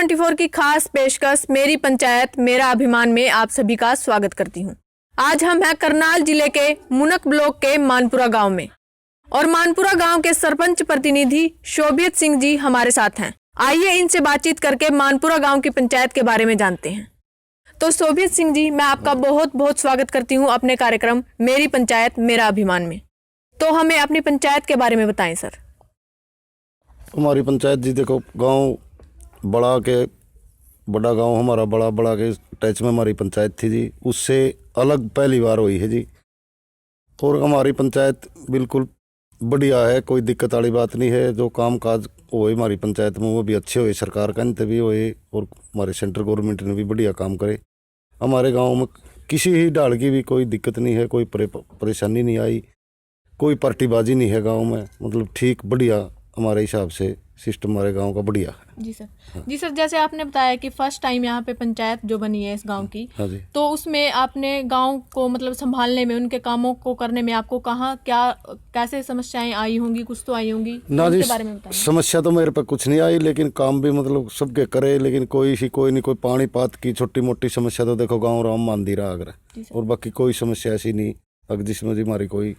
24 की खास पेशकश मेरी पंचायत मेरा अभिमान में आप सभी का स्वागत करती हूं। आज हम हैं करनाल जिले के मुनक ब्लॉक के मानपुरा गांव में और मानपुरा गांव के सरपंच प्रतिनिधि शोभित सिंह जी हमारे साथ हैं। आइए इनसे बातचीत करके मानपुरा गांव की पंचायत के बारे में जानते हैं। तो शोभित सिंह जी, मैं आपका बहुत बहुत स्वागत करती हूँ अपने कार्यक्रम मेरी पंचायत मेरा अभिमान में। तो हमें अपनी पंचायत के बारे में बताएं सर। हमारी पंचायत जी देखो, गांव बड़ा गांव हमारा बड़ा के टच में हमारी पंचायत थी जी। उससे अलग पहली बार हुई है जी। और हमारी पंचायत बिल्कुल बढ़िया है, कोई दिक्कत वाली बात नहीं है। जो काम काज हुए हमारी पंचायत में वो भी अच्छे हुए, सरकार का अंत भी हुए और हमारे सेंट्रल गवर्नमेंट ने भी बढ़िया काम करे। हमारे गाँव में किसी ही ढाल की भी कोई दिक्कत नहीं है, कोई परेशानी नहीं आई, कोई पार्टीबाजी नहीं है गाँव में। मतलब ठीक बढ़िया हमारे हिसाब से सिस्टम हमारे गांव का बढ़िया है। जी सर। हाँ। जी सर, जैसे आपने बताया कि फर्स्ट टाइम यहाँ पे पंचायत जो बनी है इस गांव की, हाँ जी। तो उसमें आपने गांव को मतलब संभालने में, उनके कामों को करने में आपको कहाँ क्या कैसे समस्याएं आई होंगी? कुछ तो आई होंगी ना जी। बारे में बताइए। समस्या तो मेरे पे कुछ नहीं आई, लेकिन काम भी मतलब सबके करे, लेकिन कोई नहीं, कोई पानी पात की छोटी मोटी समस्या तो देखो गाँव राम मंदिर आगरा, और बाकी कोई समस्या ऐसी नहीं अगर जिसमें जी हमारी कोई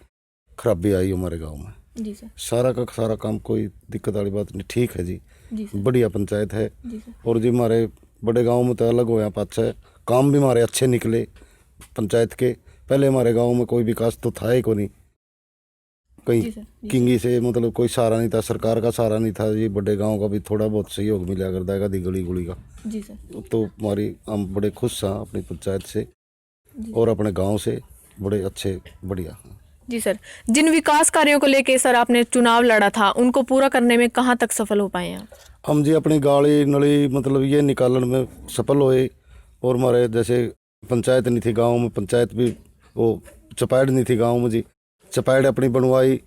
खराबी आई हमारे गाँव में। जी सर। सारा का सारा काम कोई दिक्कत वाली बात नहीं, ठीक है जी। जी सर। बढ़िया पंचायत है। जी सर। और जी हमारे बड़े गांव में तो अलग होया पाछा है, काम भी हमारे अच्छे निकले पंचायत के। पहले हमारे गांव में कोई विकास तो था ही को नहीं, कहीं किंगी से मतलब कोई सहारा नहीं था, सरकार का सहारा नहीं था जी। बड़े गांव का भी थोड़ा बहुत सहयोग मिला करता है दी गली गुली का। जी सर। तो हमारी हम बड़े खुश हैं अपनी पंचायत से और अपने गाँव से, बड़े अच्छे बढ़िया। जी सर, जिन विकास कार्यों को लेके सर आपने चुनाव लड़ा था, उनको पूरा करने में कहाँ तक सफल हो पाए आप? हम जी अपनी गाड़ी नली मतलब ये निकालने में सफल हुए। और हमारे जैसे पंचायत नहीं थी गांव में, पंचायत भी वो चपाइड़ नहीं थी गांव में जी, चपाइड़ अपनी बनवाई।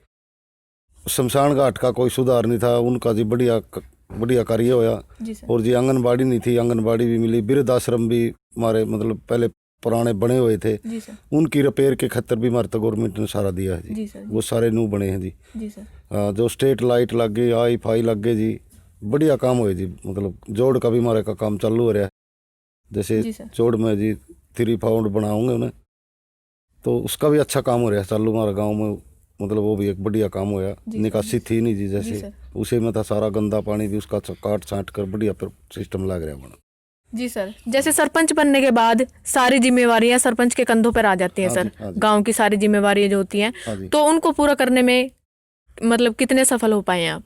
शमशान घाट का कोई सुधार नहीं था, उनका जी बढ़िया कार्य होया। और जी आंगनबाड़ी नहीं थी, आंगनबाड़ी भी मिली। वृद्ध आश्रम भी हमारे मतलब पहले पुराने बने हुए थे, उनकी रिपेयर के खतर भी हमारे तो गवर्नमेंट ने सारा दिया है जी। वो सारे न्यू बने हैं जी। जो स्ट्रीट लाइट लग गई, आई फाई लग गए जी, बढ़िया काम हुए जी। मतलब जोड़ का भी हमारे का काम चालू हो रहा है। जैसे जोड़ में जी 3 फाउंड बनाऊंगे उन्हें, तो उसका भी अच्छा काम हो रहा है चालू हमारे गाँव में। मतलब वो भी एक बढ़िया काम होया। निकासी थी नहीं जी, जैसे उसे में था सारा गंदा पानी भी उसका काट छाट कर बढ़िया सिस्टम लग रहा है। जी सर, जैसे सरपंच बनने के बाद सारी जिम्मेवारियां सरपंच के कंधों पर आ जाती हैं। सर, गांव की सारी जिम्मेवारियां जो होती हैं, तो उनको पूरा करने में मतलब कितने सफल हो पाए आप?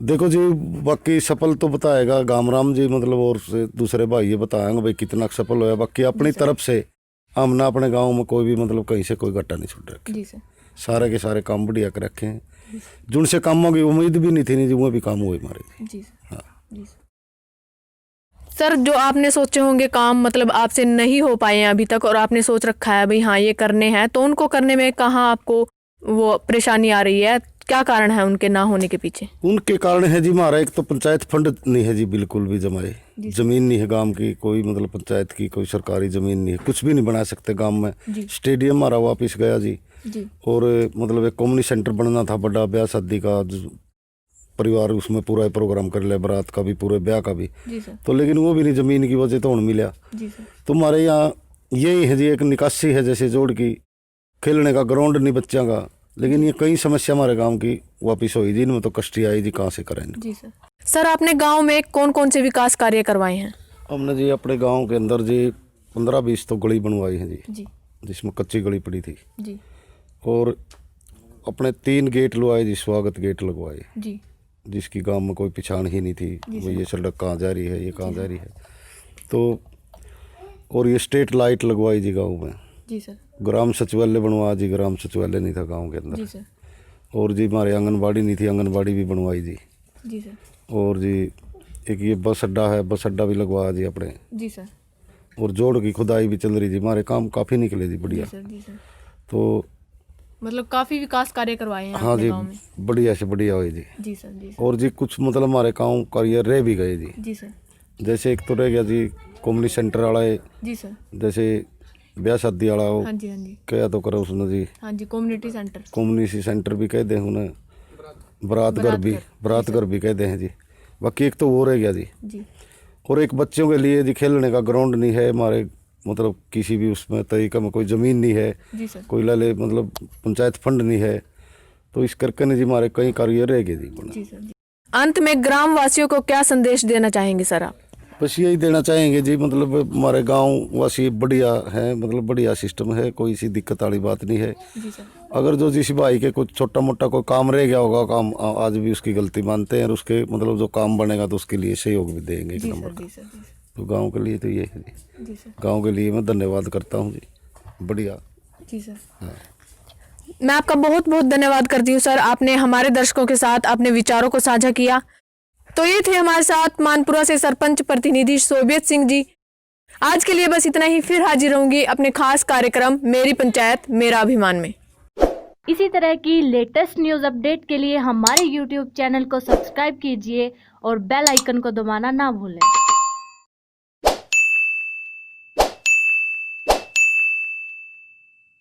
देखो जी, बाकी सफल तो बताएगा गामराम जी, मतलब और से दूसरे भाई ये बताएंगे भाई कितना सफल होया। बाकी अपनी तरफ से हम ना अपने गाँव में कोई भी मतलब कहीं से कोई घाटा नहीं छूट रखे। सारे के सारे काम बढ़िया कर रखे हैं। जिनसे कामों की उम्मीद भी नहीं थी नहीं जी, वो भी काम हुए हमारे। जी हाँ। सर, जो आपने सोचे होंगे काम मतलब आपसे नहीं हो पाए हैं अभी तक, और आपने सोच रखा है भाई हाँ ये करने हैं, तो उनको करने में कहाँ आपको वो परेशानी आ रही है? क्या कारण है उनके ना होने के पीछे? उनके कारण है जी हमारा एक तो पंचायत फंड नहीं है जी, बिल्कुल भी जमाए। जमीन नहीं है गांव की कोई, मतलब पंचायत की कोई सरकारी जमीन नहीं है, कुछ भी नहीं बना सकते गांव में। स्टेडियम हमारा वापिस गया जी। और मतलब एक कम्युनिटी सेंटर बनना था बड़ा, ब्याह शादी का परिवार उसमें पूरा प्रोग्राम कर लिया, बारात का भी पूरे ब्याह का भी। तो लेकिन वो भी नहीं, जमीन की वजह तो मिला। तो हमारे यहाँ यही है जी, एक निकासी है जैसे जोड़ की, खेलने का ग्राउंड नहीं बच्चों का। लेकिन ये कई समस्या हमारे गांव की वापिस हुई जी, इनमें तो कष्टी आई जी, कहाँ से करेंगे। जी सर, आपने गांव में कौन कौन से विकास कार्य करवाए हैं? हमने जी अपने गांव के अंदर जी 15-20 तो गली बनवाई है जी, जिसमें कच्ची गली पड़ी थी जी। और अपने 3 गेट लगवाए जी, स्वागत गेट लगवाए जी, जिसकी गांव में कोई पहचान ही नहीं थी वो ये सड़क कहाँ जा रही है, ये कहाँ जा रही है। तो और ये स्ट्रीट लाइट लगवाई जी गांव में जी सर। ग्राम सचिवालय बनवा जी, ग्राम सचिवालय नहीं था गांव के अंदर जी सर। और जी हमारे आंगनबाड़ी नहीं थी, आंगनबाड़ी भी बनवाई जी सर। और जी एक ये बस अड्डा है, बस अड्डा भी लगवाया जी अपने जी सर। और जोड़ की खुदाई भी चल रही जी, हमारे काम काफ़ी निकले जी बढ़िया। जी सर। तो मतलब काफी विकास कार्य करवाए हैं हाँ जी, बढ़िया से बढ़िया हुई जी। जी सर। और जी कुछ मतलब हमारे गाँव कार्य रह भी गए जी सर। जैसे एक तो रह गया जी कम्युनिटी सेंटर वाला है जी सर, जैसे ब्याह शादी वाला हो। हाँ जी क्या तो करो उसने जी। हाँ जी, कम्युनिटी सेंटर भी कह दे उन्हें, बारात घर भी कह दे हैं जी। बाकी एक तो वो रह गया जी। और एक बच्चों के लिए जी खेलने का ग्राउंड नहीं है हमारे, मतलब किसी भी उसमें तरीका में कोई ज़मीन नहीं है जी सर। कोई लाले मतलब पंचायत फंड नहीं है, तो इस करके ने जी हमारे कई कार्य रह गए जी बना। जी सर। अंत में ग्राम वासियों को क्या संदेश देना चाहेंगे सर आप? बस यही देना चाहेंगे जी, मतलब हमारे गांव वासी बढ़िया है, मतलब बढ़िया सिस्टम है, कोई सी दिक्कत वाली बात नहीं है। जी सर। अगर जो जिस भाई के कुछ छोटा मोटा कोई काम रह गया होगा, काम आज भी उसकी गलती मानते हैं और उसके मतलब जो काम बनेगा तो उसके लिए सहयोग भी देंगे एक जी नंबर सर। का। जी सर। जी तो गांव के लिए तो ये है जी, सर। जी सर। गांव के लिए मैं धन्यवाद करता हूँ जी, बढ़िया। जी सर। हाँ। मैं आपका बहुत बहुत धन्यवाद करती हूँ सर, आपने हमारे दर्शकों के साथ अपने विचारों को साझा किया। तो ये थे हमारे साथ मानपुरा से सरपंच प्रतिनिधि सोबियत सिंह जी। आज के लिए बस इतना ही, फिर हाजिर रहूंगी अपने खास कार्यक्रम मेरी पंचायत मेरा अभिमान में। इसी तरह की लेटेस्ट न्यूज़ अपडेट के लिए हमारे YouTube चैनल को सब्सक्राइब कीजिए और बेल आइकन को दबाना ना भूलें।